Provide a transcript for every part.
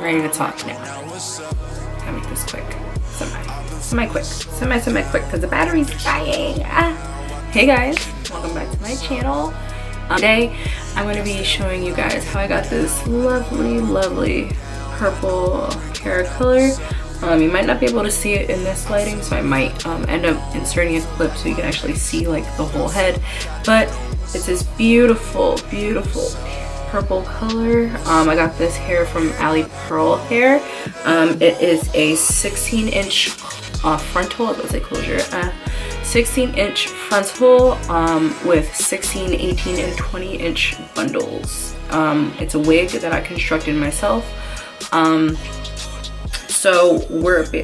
ready to talk now. I'll make this quick. Semi-quick, because the battery's dying. Hey guys, welcome back to my channel. Today, I'm going to be showing you guys how I got this lovely purple hair color. You might not be able to see it in this lighting, so I might end up inserting a clip so you can actually see like the whole head. But it's this beautiful purple color. I got this hair from Ali Pearl Hair. It is a 16-inch frontal, I was gonna say closure, 16-inch frontal with 16, 18, and 20-inch bundles. It's a wig that I constructed myself. So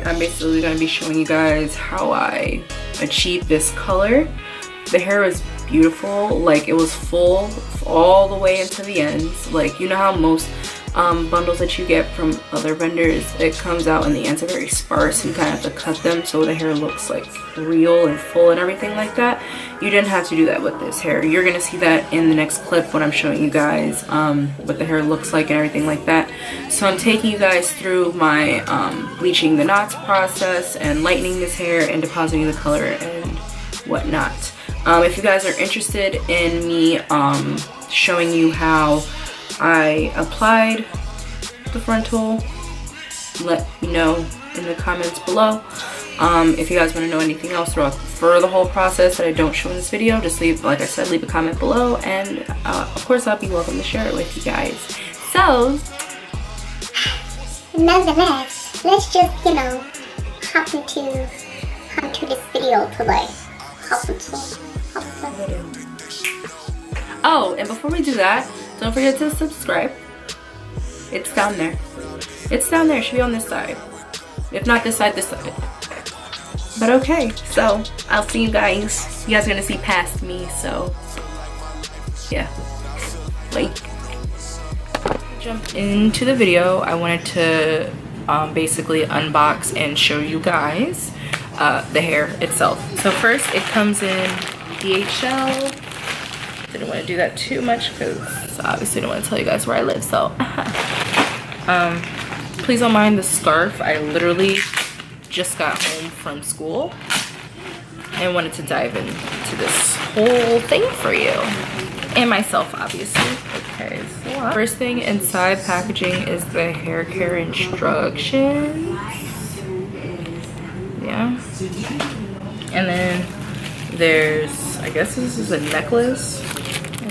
I'm basically going to be showing you guys how I achieved this color. The hair is beautiful, like it was full all the way into the ends. Like, you know how most bundles that you get from other vendors, it comes out and the ends are very sparse and you kind of have to cut them so the hair looks like real and full and everything like that. You didn't have to do that with this hair. You're gonna see that in the next clip when I'm showing you guys what the hair looks like and everything like that. So I'm taking you guys through my bleaching the knots process and lightening this hair and depositing the color and whatnot. If you guys are interested in me showing you how I applied the frontal, let me know in the comments below. If you guys want to know anything else for the whole process that I don't show in this video, just leave, like I said, leave a comment below, and of course I'll be welcome to share it with you guys. So nonetheless, let's just, you know, hop into this video today. Oh, and before we do that, don't forget to subscribe. It's down there. It's down there. It should be on this side. If not this side, this side. But okay, so I'll see you guys. You guys are gonna see past me, so yeah. Like, jump into the video. I wanted to basically unbox and show you guys the hair itself. So first, it comes in DHL. Didn't want to do that too much because obviously I don't want to tell you guys where I live, so please don't mind the scarf. I literally just got home from school and wanted to dive into this whole thing for you and myself, obviously. Okay, so first thing inside packaging is the hair care instructions. Yeah, and then there's, I guess this is a necklace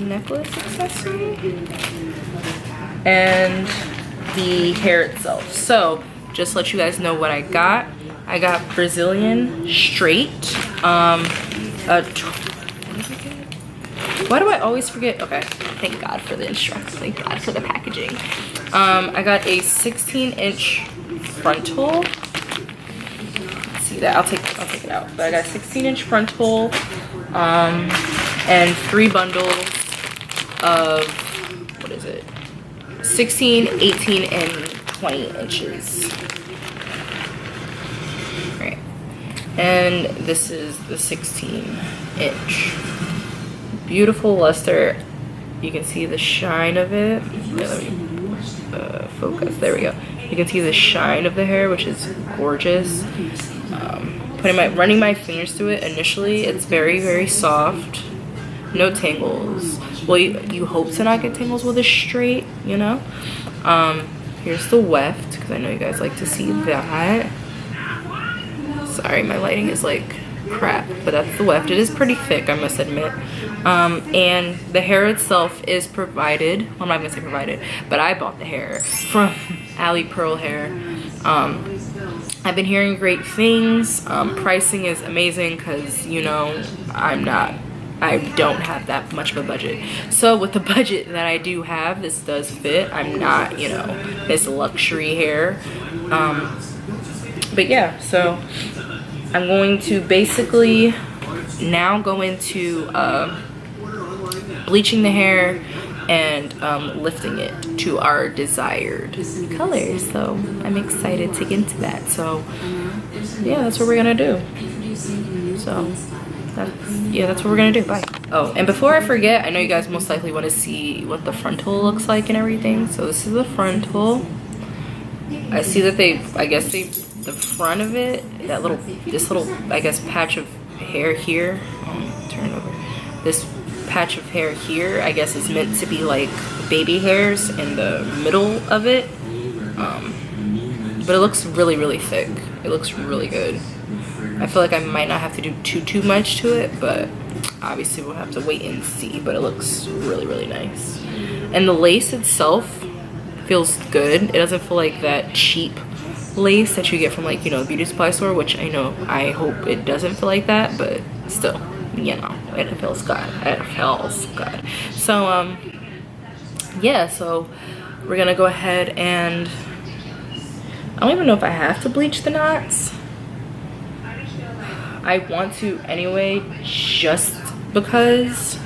accessory, and the hair itself. So just to let you guys know what I got Brazilian straight. Why do I always forget? Okay, thank God for the instructions, thank God for the packaging. I got a 16-inch frontal. See that? I'll take it out. But I got a 16-inch frontal and 3 bundles of, what is it, 16, 18, and 20 inches. Right. And this is the 16-inch. Beautiful luster. You can see the shine of it. Let me focus. There we go. You can see the shine of the hair, which is gorgeous. Running my fingers through it initially, it's very soft. No tangles. Well, you hope to not get tangles with a straight, you know. Here's the weft, because I know you guys like to see that. Sorry, my lighting is like crap, but that's the weft. It is pretty thick, I must admit. And the hair itself is provided, well, I'm not gonna say provided, but I bought the hair from Ali Pearl Hair. I've been hearing great things. Pricing is amazing because, you know, I don't have that much of a budget. So with the budget that I do have, this does fit. I'm not, you know, this luxury hair. But yeah, so I'm going to basically now go into bleaching the hair and lifting it to our desired color. So I'm excited to get into that. So yeah, that's what we're gonna do. So that's what we're gonna do. Bye. Oh, and before I forget, I know you guys most likely want to see what the frontal looks like and everything. So this is the frontal. I see that the front of it, this little, I guess, patch of hair here, turn it over. This patch of hair here, I guess, is meant to be like baby hairs in the middle of it. But it looks really, really thick. It looks really good. I feel like I might not have to do too much to it, but obviously we'll have to wait and see. But it looks really, really nice. And the lace itself feels good. It doesn't feel like that cheap lace that you get from, like, you know, a beauty supply store, which I hope it doesn't feel like that, but still, you know, it feels good. It feels good. So yeah, so we're gonna go ahead and I don't even know if I have to bleach the knots. I want to anyway, just because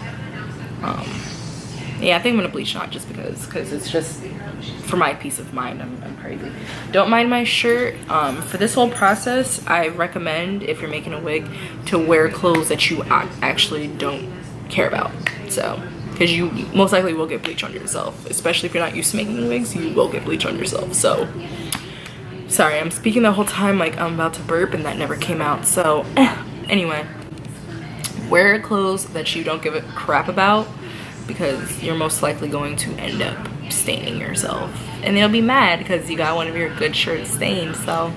yeah, I think I'm gonna bleach knot just because it's just for my peace of mind. I'm crazy. Don't mind my shirt. For this whole process, I recommend, if you're making a wig, to wear clothes that you actually don't care about. So, because you most likely will get bleach on yourself, especially if you're not used to making wigs, you will get bleach on yourself. So, sorry, I'm speaking the whole time like I'm about to burp and that never came out. So, anyway, wear clothes that you don't give a crap about, because you're most likely going to end up staining yourself. And they'll be mad because you got one of your good shirts stained, so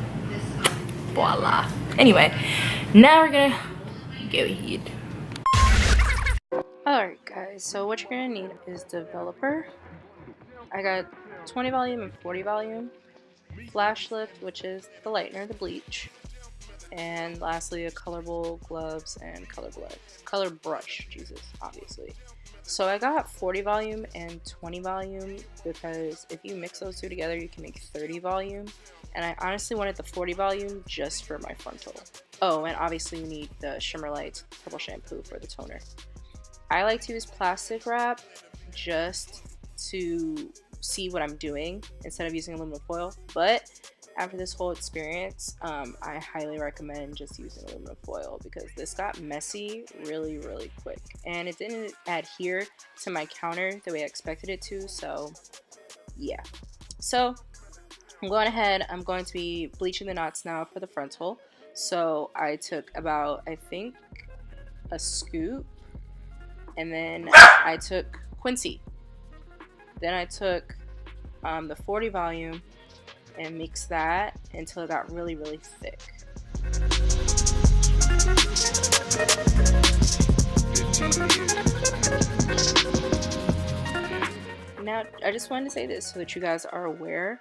voila. Anyway, now we're gonna go ahead. Alright guys, so what you're gonna need is developer. I got 20 volume and 40 volume. Flash lift, which is the lightener, the bleach. And lastly, a color bowl, gloves, and color brush, Jesus, obviously. So I got 40 volume and 20 volume because if you mix those two together, you can make 30 volume. And I honestly wanted the 40 volume just for my frontal. Oh, and obviously you need the Shimmer Lights purple shampoo for the toner. I like to use plastic wrap just to see what I'm doing instead of using aluminum foil. But after this whole experience, I highly recommend just using aluminum foil because this got messy really, really quick. And it didn't adhere to my counter the way I expected it to, so yeah. So I'm going ahead, I'm going to be bleaching the knots now for the frontal. So I took about, I think, a scoop, and then I took Quincy. Then I took the 40 volume and mix that until it got really, really thick. Now, I just wanted to say this so that you guys are aware.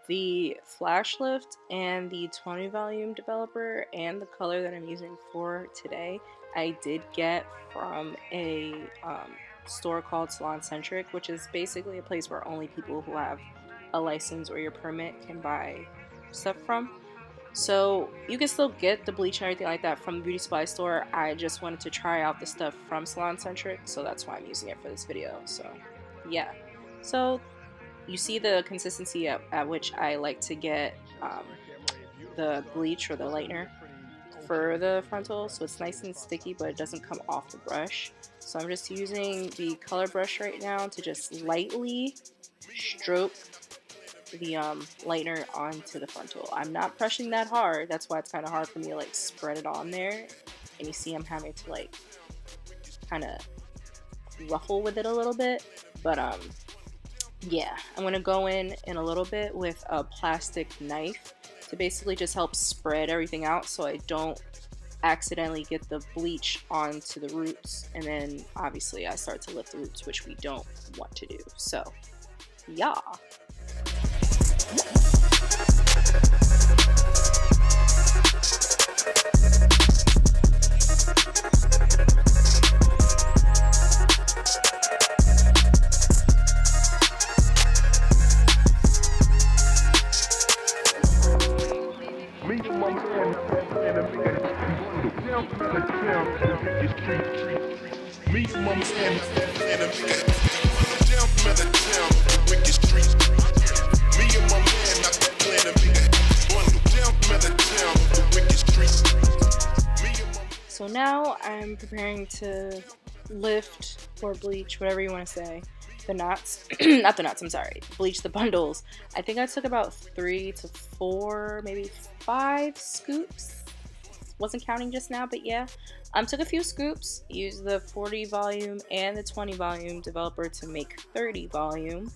The flash lift and the 20 volume developer and the color that I'm using for today, I did get from a store called Salon Centric, which is basically a place where only people who have a license or your permit can buy stuff from. So you can still get the bleach and everything like that from the beauty supply store. I just wanted to try out the stuff from Salon Centric, so that's why I'm using it for this video. So yeah, so you see the consistency at which I like to get the bleach or the lightener for the frontal, so it's nice and sticky but it doesn't come off the brush. So I'm just using the color brush right now to just lightly stroke the lightener onto the frontal. I'm not pressing that hard, that's why it's kind of hard for me to like spread it on there, and you see I'm having to like kind of ruffle with it a little bit. But yeah, I'm gonna go in a little bit with a plastic knife to basically just help spread everything out so I don't accidentally get the bleach onto the roots, and then obviously I start to lift the roots, which we don't want to do. So yeah. So now I'm preparing to lift or bleach, whatever you want to say, the knots, not the knots, I'm sorry, bleach the bundles. I think I took about 3 to 4, maybe 5 scoops. Wasn't counting just now, but yeah. Took a few scoops, used the 40 volume and the 20 volume developer to make 30 volume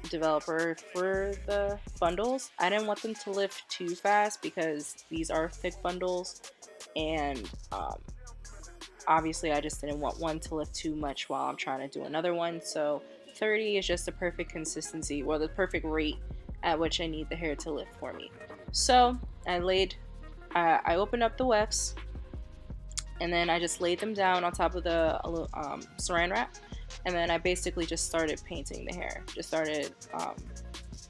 developer for the bundles. I didn't want them to lift too fast because these are thick bundles, and obviously I just didn't want one to lift too much while I'm trying to do another one. So 30 is just the perfect consistency, or the perfect rate at which I need the hair to lift for me. So I opened up the wefts, and then I just laid them down on top of the saran wrap, and then I basically just started painting the hair. Just started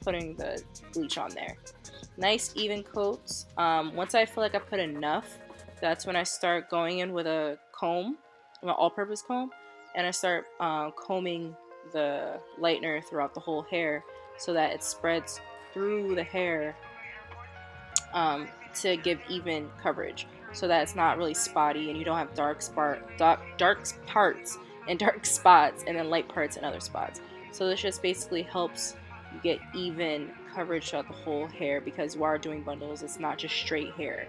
putting the bleach on there. Nice even coats. Once I feel like I put enough, that's when I start going in with a comb, an all-purpose comb, and I start combing the lightener throughout the whole hair so that it spreads through the hair to give even coverage, so that it's not really spotty and you don't have dark parts and dark spots and then light parts and other spots. So this just basically helps you get even coverage throughout the whole hair, because you are doing bundles, it's not just straight hair.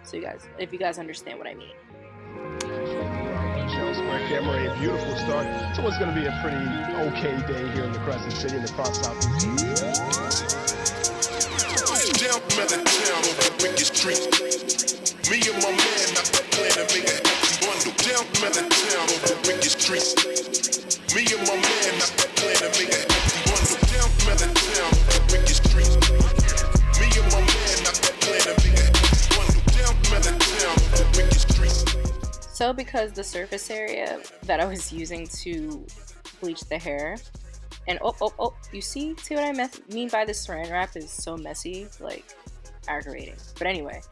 So if you guys understand what I mean. Square camera, a beautiful start. So it's going to be a pretty okay day here in the Crescent City in the Cross Southeast. Down from the town on the wicked street. Me and my man not plan to make a bundle. Down from the town on the wicked street. Me and my man not plan to make a bundle. Down from the town on the wicked street. Me and my man not plan to make a bundle. Down from the town on the wicked street. So because the surface area that I was using to bleach the hair, and you see what I mean by the saran wrap is so messy, like aggravating. But anyway,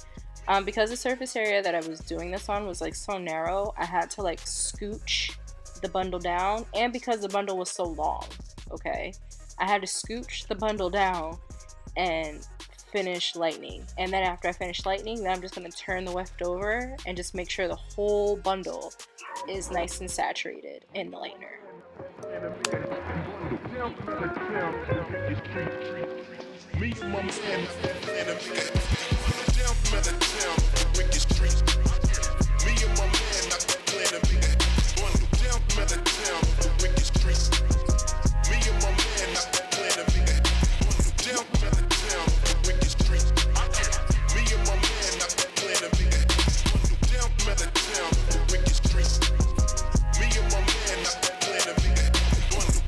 because the surface area that I was doing this on was like so narrow, I had to like scooch the bundle down, and because the bundle was so long, okay, I had to scooch the bundle down and finish lightening. And then after I finish lightening, then I'm just going to turn the weft over and just make sure the whole bundle is nice and saturated in the lightener. Me and my man plan to make a down from the town on the wicked street. Me and my man not plan to make a bundle. Down from the town on the wicked street. Me and my man not plan to make a bundle. Down from the town on the wicked street. Me and my man not plan to make a bundle. Down from the town on the wicked street. Me and my man not plan to make a bundle.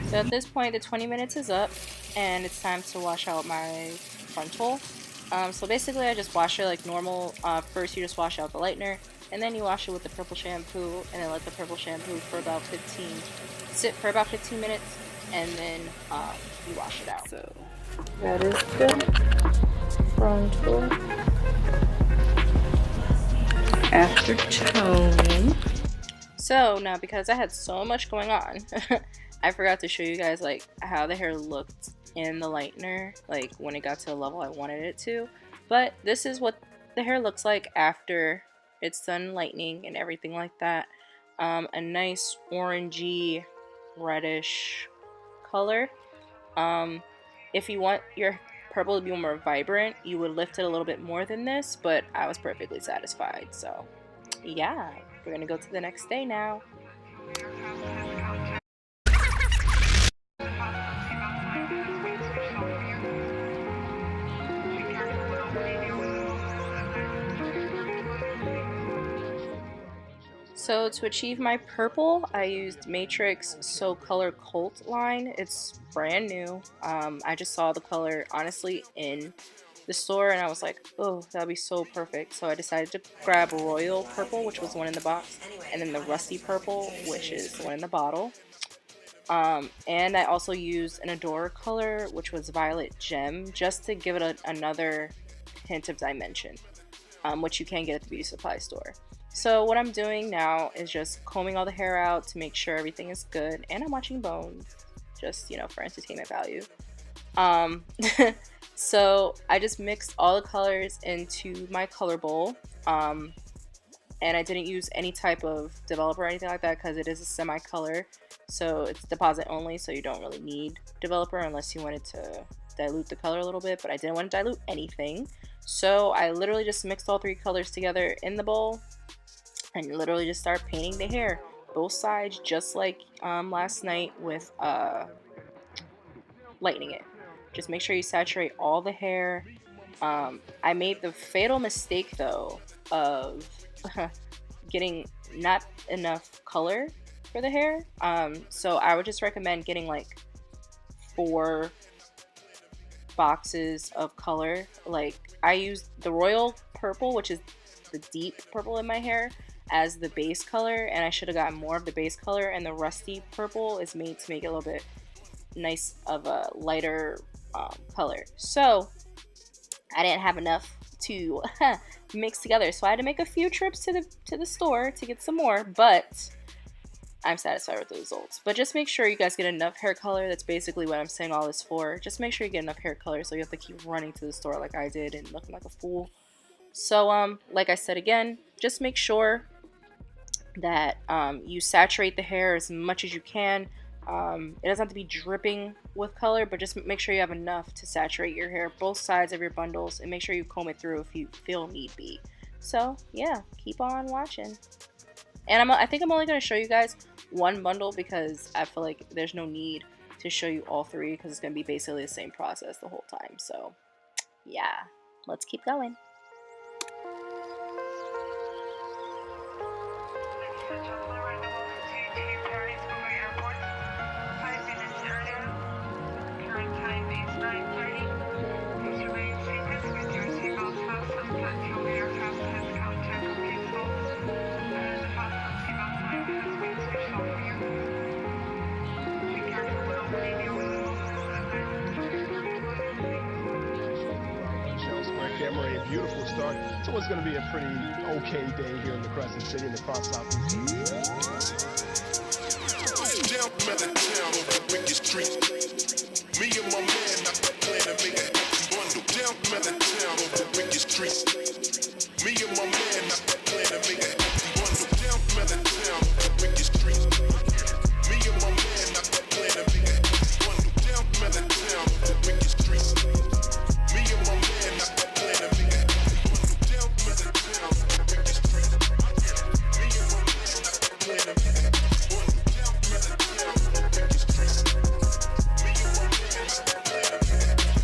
So at this point, the 20 minutes is up, and it's time to wash out my frontal. So basically, I just wash it like normal. First, you just wash out the lightener, and then you wash it with the purple shampoo, and then let the purple shampoo sit for about 15 minutes, and then you wash it out. So that is the frontal after tone. So now, because I had so much going on, I forgot to show you guys like how the hair looked in the lightener, like when it got to the level I wanted it to. But this is what the hair looks like after it's done lightening and everything like that. A nice orangey reddish color. If you want your purple to be more vibrant, you would lift it a little bit more than this, but I was perfectly satisfied. So yeah, we're gonna go to the next day now. So to achieve my purple, I used Matrix So Color Cult line. It's brand new. I just saw the color honestly in the store, and I was like, oh, that'd be so perfect. So I decided to grab Royal Purple, which was the one in the box, and then the Rusty Purple, which is the one in the bottle. And I also used an Adore color, which was Violet Gem, just to give it another hint of dimension, which you can get at the beauty supply store. So what I'm doing now is just combing all the hair out to make sure everything is good, and I'm watching Bones, just, you know, for entertainment value. So I just mixed all the colors into my color bowl, and I didn't use any type of developer or anything like that because it is a semi-color, so it's deposit only, so you don't really need developer unless you wanted to dilute the color a little bit, but I didn't want to dilute anything. So I literally just mixed all 3 colors together in the bowl and literally just start painting the hair, both sides, just like last night with lightening it. Just make sure you saturate all the hair. I made the fatal mistake though of getting not enough color for the hair. So I would just recommend getting like 4 boxes of color. Like I used the royal purple, which is the deep purple in my hair, as the base color, and I should have gotten more of the base color, and the rusty purple is made to make it a little bit nice of a lighter color. So I didn't have enough to mix together, so I had to make a few trips to the store to get some more, but I'm satisfied with the results. But just make sure you guys get enough hair color. That's basically what I'm saying all this for. Just make sure you get enough hair color so you have to keep running to the store like I did and looking like a fool. So like I said again, just make sure that you saturate the hair as much as you can. It doesn't have to be dripping with color, but just make sure you have enough to saturate your hair, both sides of your bundles, and make sure you comb it through if you feel need be. So yeah, keep on watching. And I think I'm only going to show you guys 1 bundle because I feel like there's no need to show you all 3 because it's going to be basically the same process the whole time. So yeah, let's keep going. Camera, a beautiful start. So it's going to be a pretty okay day here in the Crescent City in the cross southeast. Down from the town on the wicked street. Me and my man, I plan to make a happy bundle. Down from the town on the wicked street. Me and my man, I plan to make a happy bundle. Down from the town on the wicked street. Me and my man, I plan to make a happy bundle. Down from the town on the wicked street. Me and my man, I plan to make a happy bundle. Down from the town on the wicked street. Me and my man, I plan to make a happy bundle. Down from the town on the wicked street. Me and my man, I plan to make a happy bundle.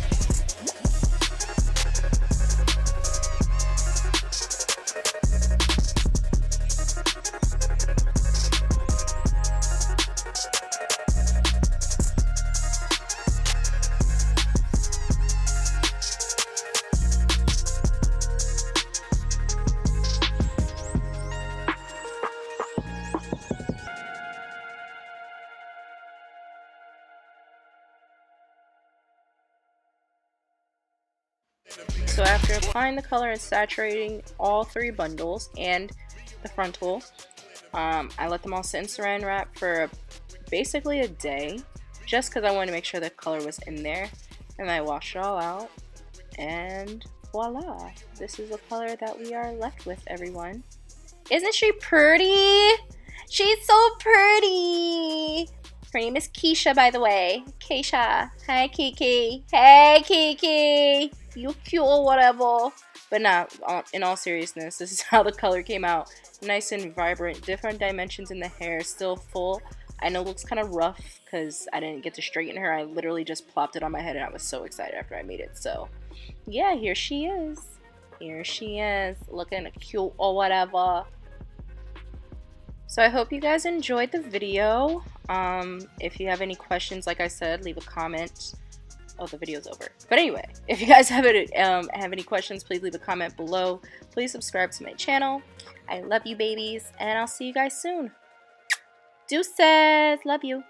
So after applying the color and saturating all 3 bundles and the frontal, I let them all sit in saran wrap for basically a day, just because I wanted to make sure the color was in there. And I washed it all out, and voila, this is the color that we are left with, everyone. Isn't she pretty? She's so pretty. Her name is Keisha, by the way. Keisha. Hi, Kiki. Hey, Kiki. You cute or whatever. But nah, in all seriousness, this is how the color came out. Nice and vibrant. Different dimensions in the hair. Still full. I know it looks kind of rough because I didn't get to straighten her. I literally just plopped it on my head and I was so excited after I made it. So, yeah, here she is. Here she is. Looking cute or whatever. So I hope you guys enjoyed the video. If you have any questions, like I said, leave a comment. Oh, the video's over. But anyway, if you guys have any questions, please leave a comment below. Please subscribe to my channel. I love you, babies, and I'll see you guys soon. Deuces. Love you.